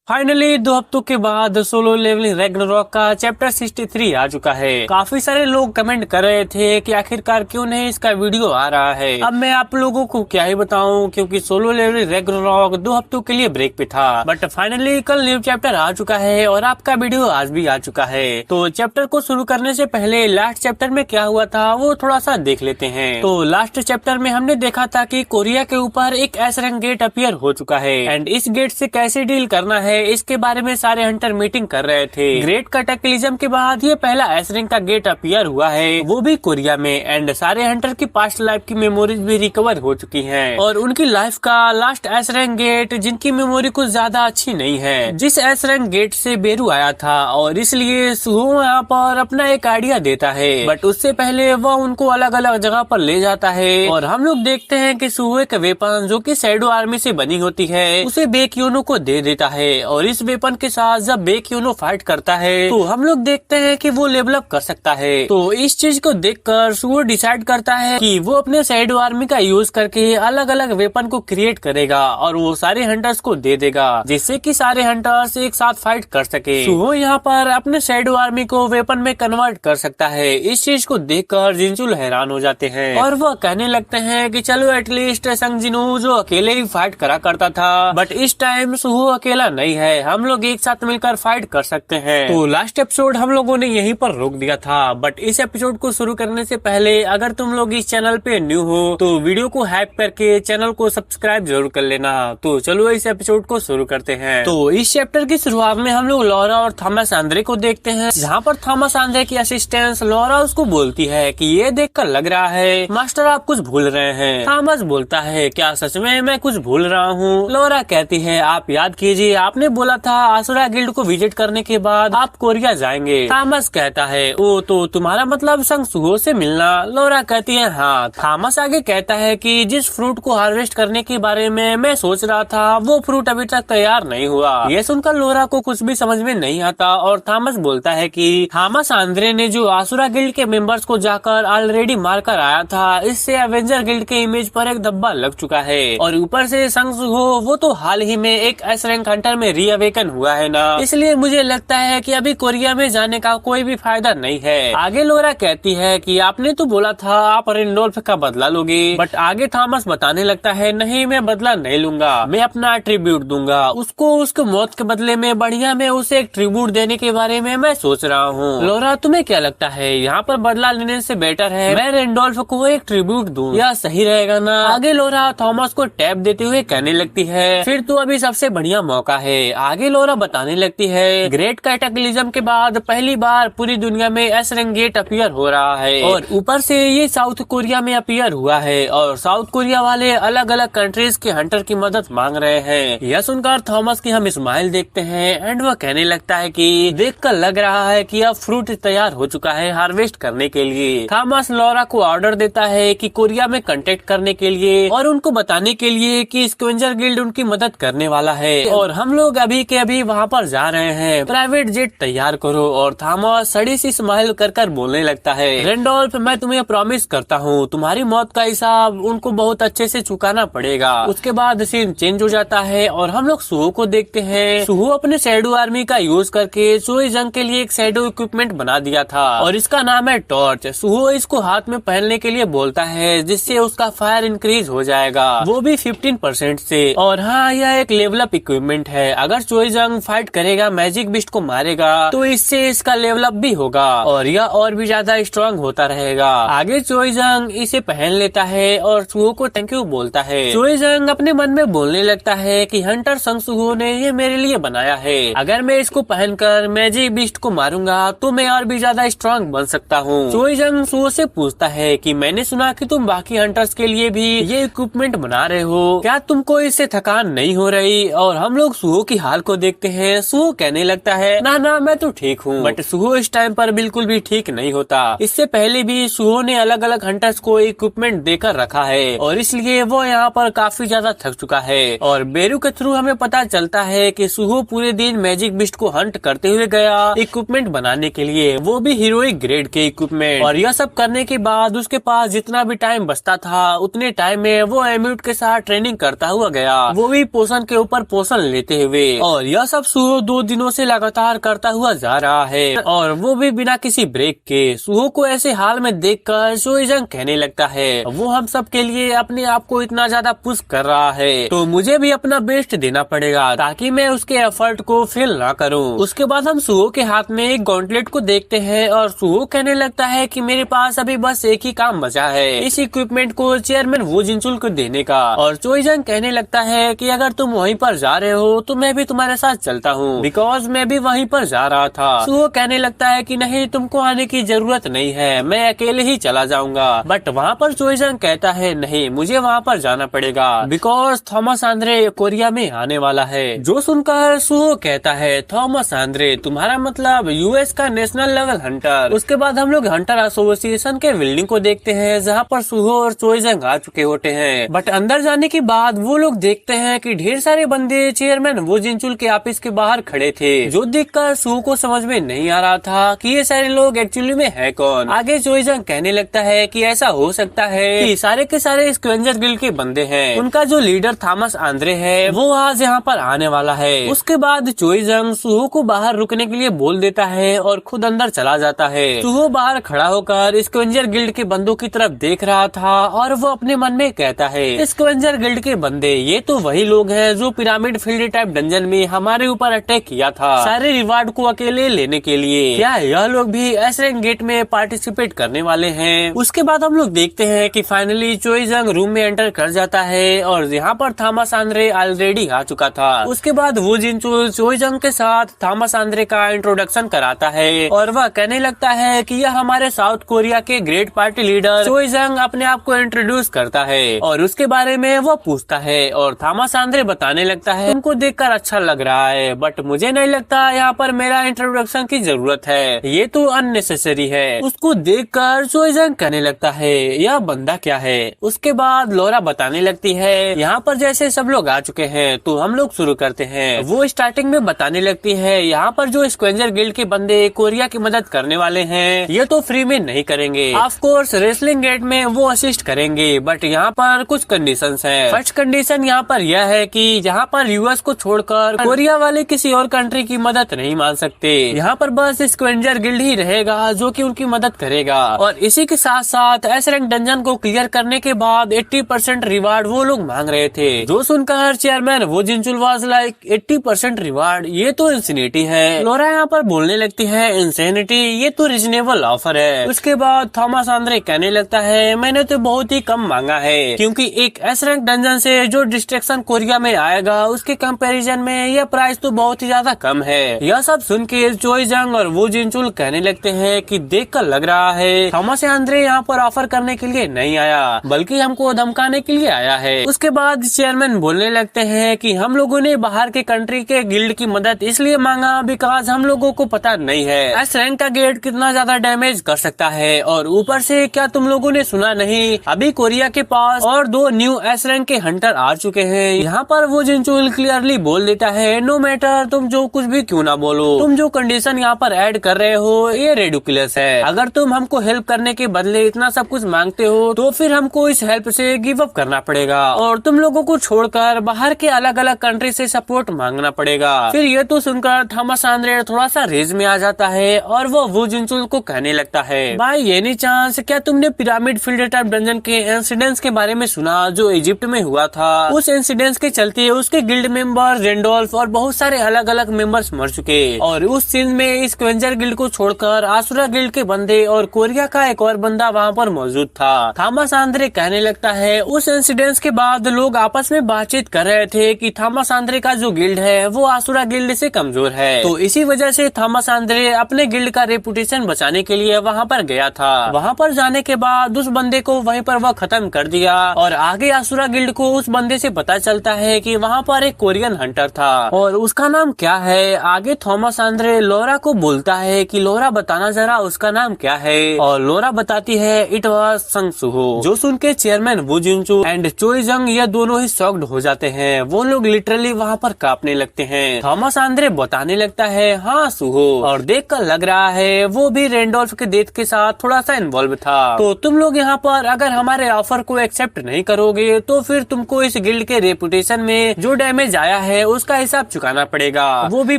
Finally 2 हफ्तों के बाद सोलो लेवलिंग रैग्नारॉक का चैप्टर 63 आ चुका है। काफी सारे लोग कमेंट कर रहे थे कि आखिरकार क्यों नहीं इसका वीडियो आ रहा है। अब मैं आप लोगों को क्या ही बताऊं, क्योंकि सोलो लेवलिंग रैग्नारॉक 2 हफ्तों के लिए ब्रेक पे था। बट फाइनली कल न्यू चैप्टर आ चुका है और आपका वीडियो आज भी आ चुका है। तो चैप्टर को शुरू करने से पहले लास्ट चैप्टर में क्या हुआ था वो थोड़ा सा देख लेते हैं। तो लास्ट चैप्टर में हमने देखा था कि कोरिया के ऊपर एक एस रैंक गेट अपीयर हो चुका है एंड इस गेट से कैसे डील करना है इसके बारे में सारे हंटर मीटिंग कर रहे थे। ग्रेट कैटेक्लिज्म के बाद ये पहला एस रैंक का गेट अपीयर हुआ है, वो भी कोरिया में। एंड सारे हंटर की पास्ट लाइफ की मेमोरीज भी रिकवर हो चुकी हैं और उनकी लाइफ का लास्ट एस रैंक गेट जिनकी मेमोरी कुछ ज्यादा अच्छी नहीं है, जिस एस रैंक गेट से बेरू आया था, और इसलिए सुहो यहाँ पर अपना एक आइडिया देता है। बट उससे पहले वह उनको अलग अलग जगह पर ले जाता है और हम लोग देखते हैं कि सुहो एक वेपन जो कि शैडो आर्मी से बनी होती है उसे बेक्यूनो को दे देता है। और इस वेपन के साथ जब बेक्यूनो फाइट करता है तो हम लोग देखते हैं कि वो लेवल अप कर सकता है। तो इस चीज को देखकर सुहो डिसाइड करता है कि वो अपने शैडो आर्मी का यूज करके अलग अलग वेपन को क्रिएट करेगा और वो सारे हंटर्स को दे देगा, जिससे कि सारे हंटर्स एक साथ फाइट कर सके। सुहो यहाँ पर अपने शैडो आर्मी को वेपन में कन्वर्ट कर सकता है। इस चीज को देखकर जिनचुल हैरान हो जाते हैं और वह कहने लगते हैं कि चलो एटलीस्ट संग जिनू जो अकेले ही फाइट करा करता था, बट इस टाइम सुहो अकेला नहीं है, हम लोग एक साथ मिलकर फाइट कर सकते हैं। तो लास्ट एपिसोड हम लोगों ने यहीं पर रोक दिया था। बट इस एपिसोड को शुरू करने से पहले अगर तुम लोग इस चैनल पे न्यू हो तो वीडियो को हाइप करके चैनल को सब्सक्राइब जरूर कर लेना। तो चलो इस एपिसोड को शुरू करते हैं। तो इस चैप्टर की शुरुआत में हम लोग लॉरा और थॉमस आंद्रे को देखते हैं, जहाँ पर थॉमस आंद्रे की असिस्टेंस लॉरा उसको बोलती है कि ये देखकर लग रहा है मास्टर आप कुछ भूल रहे हैं। थॉमस बोलता है क्या सच में मैं कुछ भूल रहा हूँ? लॉरा कहती है आप याद कीजिए, आपने बोला था आसुरा गिल्ड को विजिट करने के बाद आप कोरिया जाएंगे। थॉमस कहता है ओ तो तुम्हारा मतलब संग सुहो से मिलना? लॉरा कहती है हाँ। थॉमस आगे कहता है कि जिस फ्रूट को हार्वेस्ट करने के बारे में मैं सोच रहा था वो फ्रूट अभी तक तैयार नहीं हुआ। ये सुनकर लॉरा को कुछ भी समझ में नहीं आता और थॉमस बोलता है कि थॉमस आंद्रे ने जो आसुरा गिल्ड के मेंबर्स को जाकर ऑलरेडी मार कर आया था, इससे एवेंजर गिल्ड के इमेज पर एक धब्बा लग चुका है। और ऊपर से संग सुहो वो तो हाल ही में एक एस रैंक हंटर में रीअवेकन हुआ है ना, इसलिए मुझे लगता है कि अभी कोरिया में जाने का कोई भी फायदा नहीं है। आगे लॉरा कहती है कि आपने तो बोला था आप रेंडोल्फ का बदला लोगे, बट आगे थॉमस बताने लगता है नहीं मैं बदला नहीं लूंगा, मैं अपना ट्रिब्यूट दूंगा उसको। उसके मौत के बदले में बढ़िया मैं उसे एक ट्रिब्यूट देने के बारे में मैं सोच रहा हूँ। लॉरा तुम्हें क्या लगता है यहाँ पर बदला लेने से बेटर है मैं रेंडोल्फ को एक ट्रिब्यूट दूं, यह सही रहेगा ना? आगे लॉरा थॉमस को टैप देते हुए कहने लगती है फिर तो अभी सबसे बढ़िया मौका है। आगे लॉरा बताने लगती है ग्रेट कैटेक्लिज्म के बाद पहली बार पूरी दुनिया में एस रैंक गेट अपीयर हो रहा है और ऊपर से ये साउथ कोरिया में अपीयर हुआ है और साउथ कोरिया वाले अलग अलग कंट्रीज के हंटर की मदद मांग रहे हैं। यह सुनकर थॉमस की हम स्माइल देखते हैं एंड वह कहने लगता है कि देखकर लग रहा है कि अब फ्रूट तैयार हो चुका है हार्वेस्ट करने के लिए। थॉमस लॉरा को ऑर्डर देता है कि कोरिया में कांटेक्ट करने के लिए और उनको बताने के लिए कि स्क्वेंजर गिल्ड उनकी मदद करने वाला है और हम लोग अभी के अभी वहाँ पर जा रहे हैं, प्राइवेट जेट तैयार करो। और थॉमस सड़ी सी स्माइल कर बोलने लगता है रेंडोल्फ मैं तुम्हें प्रॉमिस करता हूँ तुम्हारी मौत का हिसाब उनको बहुत अच्छे से चुकाना पड़ेगा। उसके बाद सीन चेंज हो जाता है और हम लोग सुहो को देखते हैं। सुहो अपने शैडो आर्मी का यूज करके चोई जंग के लिए एक शैडो इक्विपमेंट बना दिया था और इसका नाम है टॉर्च। सुहो इसको हाथ में पहनने के लिए बोलता है जिससे उसका फायर इंक्रीज हो जाएगा, वो भी 15% से। और हाँ यह एक लेवल अप इक्विपमेंट है, अगर चोई जंग फाइट करेगा मैजिक बिस्ट को मारेगा तो इससे इसका लेवल अप भी होगा और यह और भी ज्यादा स्ट्रांग होता रहेगा। आगे चोई जंग इसे पहन लेता है और सुहो को थैंक यू बोलता है। चोई जंग अपने मन में बोलने लगता है कि हंटर संग सुहो ने ये मेरे लिए बनाया है, अगर मैं इसको पहनकर मैजिक बिस्ट को मारूंगा तो मैं और भी ज्यादा स्ट्रांग बन सकता हूँ। चोई जंग सुहो से पूछता है कि मैंने सुना कि तुम बाकी हंटर्स के लिए भी ये इक्विपमेंट बना रहे हो, क्या तुमको इससे थकान नहीं हो रही? और हम लोग सुहो की हाल को देखते हैं। सुहो कहने लगता है ना ना मैं तो ठीक हूँ। बट सुहो इस टाइम पर बिल्कुल भी ठीक नहीं होता। इससे पहले भी सुहो ने अलग अलग हंटर्स को इक्विपमेंट देकर रखा है और इसलिए वो यहाँ पर काफी ज्यादा थक चुका है। और बेरू के थ्रू हमें पता चलता है कि सुहो पूरे दिन मैजिक बिस्ट को हंट करते हुए गया इक्विपमेंट बनाने के लिए, वो भी हीरोइक ग्रेड के इक्विपमेंट। और यह सब करने के बाद उसके पास जितना भी टाइम बचता था उतने टाइम में वो एम्यूट के साथ ट्रेनिंग करता हुआ गया, वो भी पोषण के ऊपर पोषण लेते हुए। हुए। और यह सब सुहो 2 दिनों से लगातार करता हुआ जा रहा है और वो भी बिना किसी ब्रेक के। सुहो को ऐसे हाल में देखकर चोइजंग कहने लगता है वो हम सब के लिए अपने आप को इतना ज्यादा पुश कर रहा है तो मुझे भी अपना बेस्ट देना पड़ेगा ताकि मैं उसके एफर्ट को फेल ना करूं। उसके बाद हम सुहो के हाथ में एक गॉन्टलेट को देखते हैं और सुहो कहने लगता है कि मेरे पास अभी बस एक ही काम बचा है, इस इक्विपमेंट को चेयरमैन वू जिनचुल को देने का। और चोइजंग कहने लगता है कि अगर तुम वहीं पर जा रहे हो तो मैं भी तुम्हारे साथ चलता हूँ, बिकॉज मैं भी वहीं पर जा रहा था। सुहो कहने लगता है कि नहीं, तुमको आने की जरूरत नहीं है, मैं अकेले ही चला जाऊंगा। बट वहाँ पर चोइजंग कहता है नहीं, मुझे वहाँ पर जाना पड़ेगा बिकॉज थॉमस आंद्रे कोरिया में आने वाला है। जो सुनकर सुहो कहता है थॉमस आंद्रे, तुम्हारा मतलब यूएस का नेशनल लेवल हंटर। उसके बाद हम लोग हंटर एसोसिएशन के बिल्डिंग को देखते हैं जहाँ पर सुहो और चोइजंग आ चुके होते हैं। बट अंदर जाने के बाद वो लोग देखते हैं कि ढेर सारे बंदे चेयरमैन वू जिनचुल के ऑफिस के बाहर खड़े थे, जो देखकर सुहो को समझ में नहीं आ रहा था कि ये सारे लोग एक्चुअली में है कौन। आगे चोइजंग कहने लगता है कि ऐसा हो सकता है कि सारे के सारे स्क्वेंजर गिल्ड के बंदे हैं, उनका जो लीडर थॉमस आंद्रे है वो आज यहाँ पर आने वाला है। उसके बाद चोइजंग सुहो को बाहर रुकने के लिए बोल देता है और खुद अंदर चला जाता है। सुहो बाहर खड़ा होकर स्क्वेंजर गिल्ड के बंदों की तरफ देख रहा था और वो अपने मन में कहता है स्क्वेंजर गिल्ड के बंदे ये तो वही लोग हैं जो पिरामिड फील्ड टाइप डंजन में हमारे ऊपर अटैक किया था सारे रिवार्ड को अकेले लेने के लिए। क्या यह लोग भी एस रैंक गेट में पार्टिसिपेट करने वाले हैं? उसके बाद हम लोग देखते हैं कि फाइनली चोइजंग रूम में एंटर कर जाता है और यहाँ पर थॉमस आंद्रे ऑलरेडी आ चुका था। उसके बाद वू जिनचुल चोइजंग के साथ थॉमस आंद्रे का इंट्रोडक्शन कराता है और वह कहने लगता है कि यह हमारे साउथ कोरिया के ग्रेट पार्टी लीडर। चोइजंग अपने आप को इंट्रोड्यूस करता है और उसके बारे में वो पूछता है और थॉमस आंद्रे बताने लगता है तुमको देखकर अच्छा लग रहा है बट मुझे नहीं लगता यहाँ पर मेरा इंट्रोडक्शन की जरूरत है, ये तो अननेसेसरी है। उसको देखकर चोइजंग कहने लगता है यह बंदा क्या है। उसके बाद लोरा बताने लगती है यहाँ पर जैसे सब लोग आ चुके हैं तो हम लोग शुरू करते हैं। वो स्टार्टिंग में बताने लगती है यहाँ पर जो स्क्वेंजर गिल्ड के बंदे कोरिया की मदद करने वाले हैं ये तो फ्री में नहीं करेंगे, ऑफ कोर्स रेसलिंग गेट में वो असिस्ट करेंगे बट यहाँ पर कुछ कंडीशंस हैं। फर्स्ट कंडीशन यहाँ पर यह है कि यहाँ पर यूएस को छोड़कर कोरिया वाले किसी और कंट्री की मदद नहीं मान सकते, यहाँ पर बस स्क्वेंजर गिल्ड ही रहेगा जो कि उनकी मदद करेगा। और इसी के साथ साथ एस रैंक डंजन को क्लियर करने के बाद 80% रिवार्ड वो लोग मांग रहे थे, जो सुनकर chairman Woo Jinchul was like 80% reward, ये तो इंसिनिटी है। लोरा यहाँ पर बोलने लगती है इंसिनिटी, ये तो रीजनेबल ऑफर है। उसके बाद थॉमस आंद्रे कहने लगता है मैंने तो बहुत ही कम मांगा है क्योंकि एक एस रैंक डंजन से जो डिस्ट्रैक्शन कोरिया में आएगा उसके कंपैरिजन में यह प्राइस तो बहुत ही ज्यादा कम है। यह सब सुन के चोइजंग और वू जिनचुल कहने लगते हैं कि देखकर लग रहा है थॉमस आंद्रे यहाँ पर ऑफर करने के लिए नहीं आया बल्कि हमको धमकाने के लिए आया है। उसके बाद चेयरमैन बोलने लगते हैं कि हम लोगों ने बाहर के कंट्री के गिल्ड की मदद इसलिए मांगा बिकॉज हम लोगों को पता नहीं है एस रैंक का गेट कितना ज्यादा डैमेज कर सकता है और ऊपर से क्या तुम लोगों ने सुना नहीं अभी कोरिया के पास और 2 न्यू एस रैंक के हंटर आ चुके हैं। यहाँ पर वो जिनचुल क्लियरली बोल देता है नो मैटर तुम जो कुछ भी क्यों ना बोलो, तुम जो कंडीशन यहाँ पर ऐड कर रहे हो ये रेडिकुलस है। अगर तुम हमको हेल्प करने के बदले इतना सब कुछ मांगते हो तो फिर हमको इस हेल्प से गिव अप करना पड़ेगा और तुम लोगों को छोड़कर बाहर के अलग अलग कंट्री से सपोर्ट मांगना पड़ेगा। फिर ये तो सुनकर थॉमस आंद्रे थोड़ा सा रेज में आ जाता है और वो वू जिनचुल को कहने लगता है भाई एनी चांस क्या तुमने पिरामिड फील्ड टाइप डंजन के इंसिडेंट्स के बारे में सुना जो इजिप्ट में हुआ था? उस इंसिडेंट्स के चलते उसके गिल्ड मेंबर रेंडोल्फ और बहुत सारे अलग अलग मेंबर्स मर चुके और उस सीन में स्क्वेंजर गिल्ड को छोड़कर आसुरा गिल्ड के बंदे और कोरिया का एक और बंदा वहाँ पर मौजूद था। थॉमस आंद्रे कहने लगता है उस इंसिडेंट्स के बाद लोग आपस में बातचीत कर रहे थे कि थॉमस आंद्रे का जो गिल्ड है वो आसुरा गिल्ड से कमजोर है, तो इसी वजह से थॉमस आंद्रे अपने गिल्ड का रेपुटेशन बचाने के लिए वहाँ पर गया था। वहाँ पर जाने के बाद उस बंदे को वहीं पर वह खत्म कर दिया और आगे आसुरा गिल्ड को उस बंदे से पता चलता है कि वहाँ पर एक कोरियन हंटर था और उसका नाम क्या है। आगे थॉमस आंद्रे लोरा को बोलता है कि लोरा बताना जरा उसका नाम क्या है और लोरा बताती है इट वाज संग सुहो। जो सुन के चेयरमैन वू जिनचुल एंड चोइजंग ये दोनों ही शॉक्ड हो जाते हैं, वो लोग लिटरली वहाँ पर कांपने लगते हैं। थॉमस आंद्रे बताने लगता है हाँ सुहो, और देख कर लग रहा है वो भी रेंडोल्फ के डेथ के साथ थोड़ा सा इन्वॉल्व था, तो तुम लोग यहाँ पर अगर हमारे ऑफर को एक्सेप्ट नहीं करोगे तो फिर तुमको इस गिल्ड के रेपुटेशन में जो डैमेज आया है उसका हिसाब चुकाना पड़ेगा, वो भी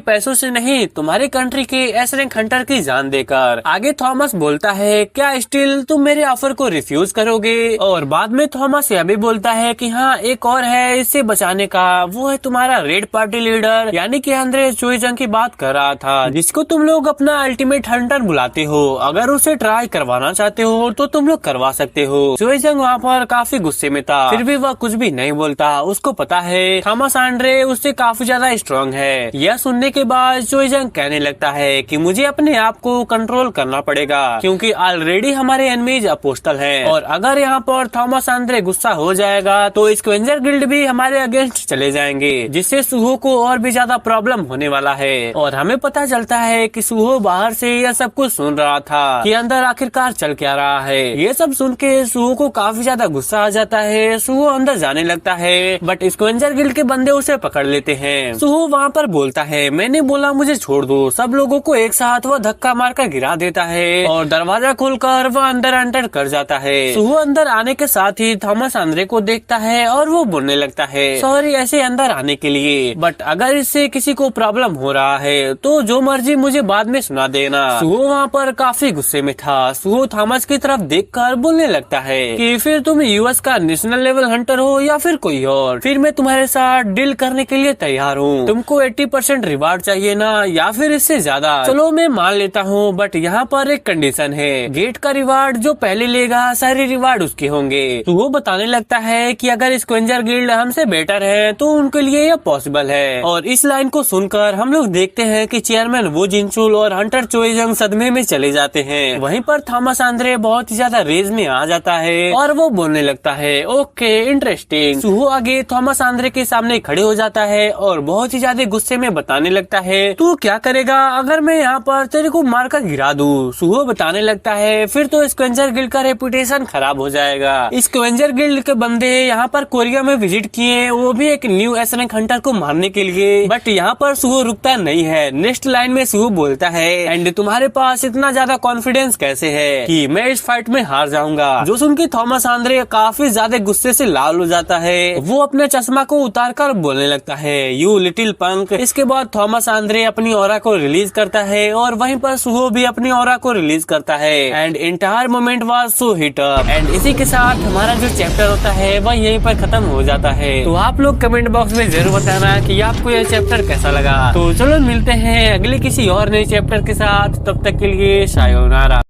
पैसों से नहीं, तुम्हारी कंट्री के एस रैंक हंटर की जान देकर। आगे थॉमस बोलता है, क्या स्टिल तुम मेरे ऑफर को रिफ्यूज करोगे? और बाद में थॉमस यह भी बोलता है कि हाँ, एक और है इससे बचाने का, वो है तुम्हारा रेड पार्टी लीडर, यानी कि अंद्रे चोइजंग की बात कर रहा था, जिसको तुम लोग अपना अल्टीमेट हंटर बुलाते हो। अगर उसे ट्राई करवाना चाहते हो तो तुम लोग करवा सकते हो। चोइजंग वहाँ पर काफी गुस्से में था, फिर भी वह कुछ भी नहीं बोलता। उसको पता है थॉमस आंद्रे उससे काफी ज्यादा स्ट्रांग है। यह सुनने के बाद चोइजंग कहने लगता है कि मुझे अपने आप को कंट्रोल करना पड़ेगा, क्योंकि ऑलरेडी हमारे एनिमीज अपोस्टल हैं, और अगर यहाँ पर थॉमस आंद्रे गुस्सा हो जाएगा तो स्क्वेंजर गिल्ड भी हमारे अगेंस्ट चले जाएंगे, जिससे सुहो को और भी ज्यादा प्रॉब्लम होने वाला है। और हमें पता चलता है कि सुहो बाहर से यह सब कुछ सुन रहा था कि अंदर आखिरकार चल क्या रहा है। ये सब सुन के सुहो को काफी ज्यादा गुस्सा आ जाता है। सुहो अंदर जाने लगता है, बट स्क्वेंजर गिल्ड के बंदे उसे पकड़ लेते हैं। सुहो वहाँ पर बोलता है, मैंने बोला मुझे छोड़ दो। सब लोगों को एक साथ वह धक्का मारकर गिरा देता है और दरवाजा खोलकर वह अंदर एंटर कर जाता है। सुहो अंदर आने के साथ ही थॉमस आंद्रे को देखता है और वो बोलने लगता है, सॉरी ऐसे अंदर आने के लिए, बट अगर इससे किसी को प्रॉब्लम हो रहा है तो जो मर्जी मुझे बाद में सुना देना। सुहो वहाँ पर काफी गुस्से में था। सुहो थॉमस की तरफ देखकर बोलने लगता है कि फिर तुम यूएस का नेशनल लेवल हंटर हो या फिर कोई और, फिर मैं तुम्हारे साथ डील करने के लिए तैयार हूँ। तुमको 80% रिवार्ड चाहिए ना, या फिर इससे ज्यादा? चलो मैं मान लेता हूँ, बट यहाँ पर एक कंडीशन है, गेट का रिवार्ड जो पहले लेगा सारे रिवार्ड उसके होंगे। तो वो बताने लगता है कि अगर स्क्वेंजर गिल्ड हमसे बेटर है तो उनके लिए यह पॉसिबल है। और इस लाइन को सुनकर हम लोग देखते हैं कि चेयरमैन वो जिनचुल और हंटर चोइजंग सदमे में चले जाते हैं। वहीं पर थॉमस आंद्रे बहुत ही ज्यादा रेज में आ जाता है और वो बोलने लगता है, ओके इंटरेस्टिंग। सुहो आगे थॉमस आंद्रे के सामने खड़े हो जाता है और बहुत ही ज्यादा गुस्से में बताने लगता है, तू क्या करेगा अगर मैं यहाँ पर तेरे को मारकर गिरा दूं? सुहो बताने लगता है, फिर तो स्क्वेंजर गिल्ड का रेपुटेशन खराब हो जाएगा। स्क्वेंजर गिल्ड के बंदे यहाँ पर कोरिया में विजिट किए, वो भी एक न्यू एस रैंक हंटर को मारने के लिए, बट यहाँ पर सुहो रुकता नहीं है। नेक्स्ट लाइन में सुहो बोलता है, एंड तुम्हारे पास इतना ज्यादा कॉन्फिडेंस कैसे है कि मैं इस फाइट में हार जाऊंगा? जो सुन के थॉमस आंद्रे काफी ज्यादा गुस्से से लाल हो जाता है। वो अपने चश्मा को उतार कर बोलने लगता है, यू लिटिल पंक। इसके बाद थॉमस आंद्रे अपनी ऑरा को रिलीज करता है और वहीं पर सुहो भी अपनी ऑरा को रिलीज करता है, and entire moment was so hit up. And इसी के साथ हमारा जो चैप्टर होता है वह यहीं पर खत्म हो जाता है। तो आप लोग कमेंट बॉक्स में जरूर बताना कि आपको यह चैप्टर कैसा लगा। तो चलो मिलते हैं अगले किसी और नए चैप्टर के साथ, तब तक के लिए सायोनारा।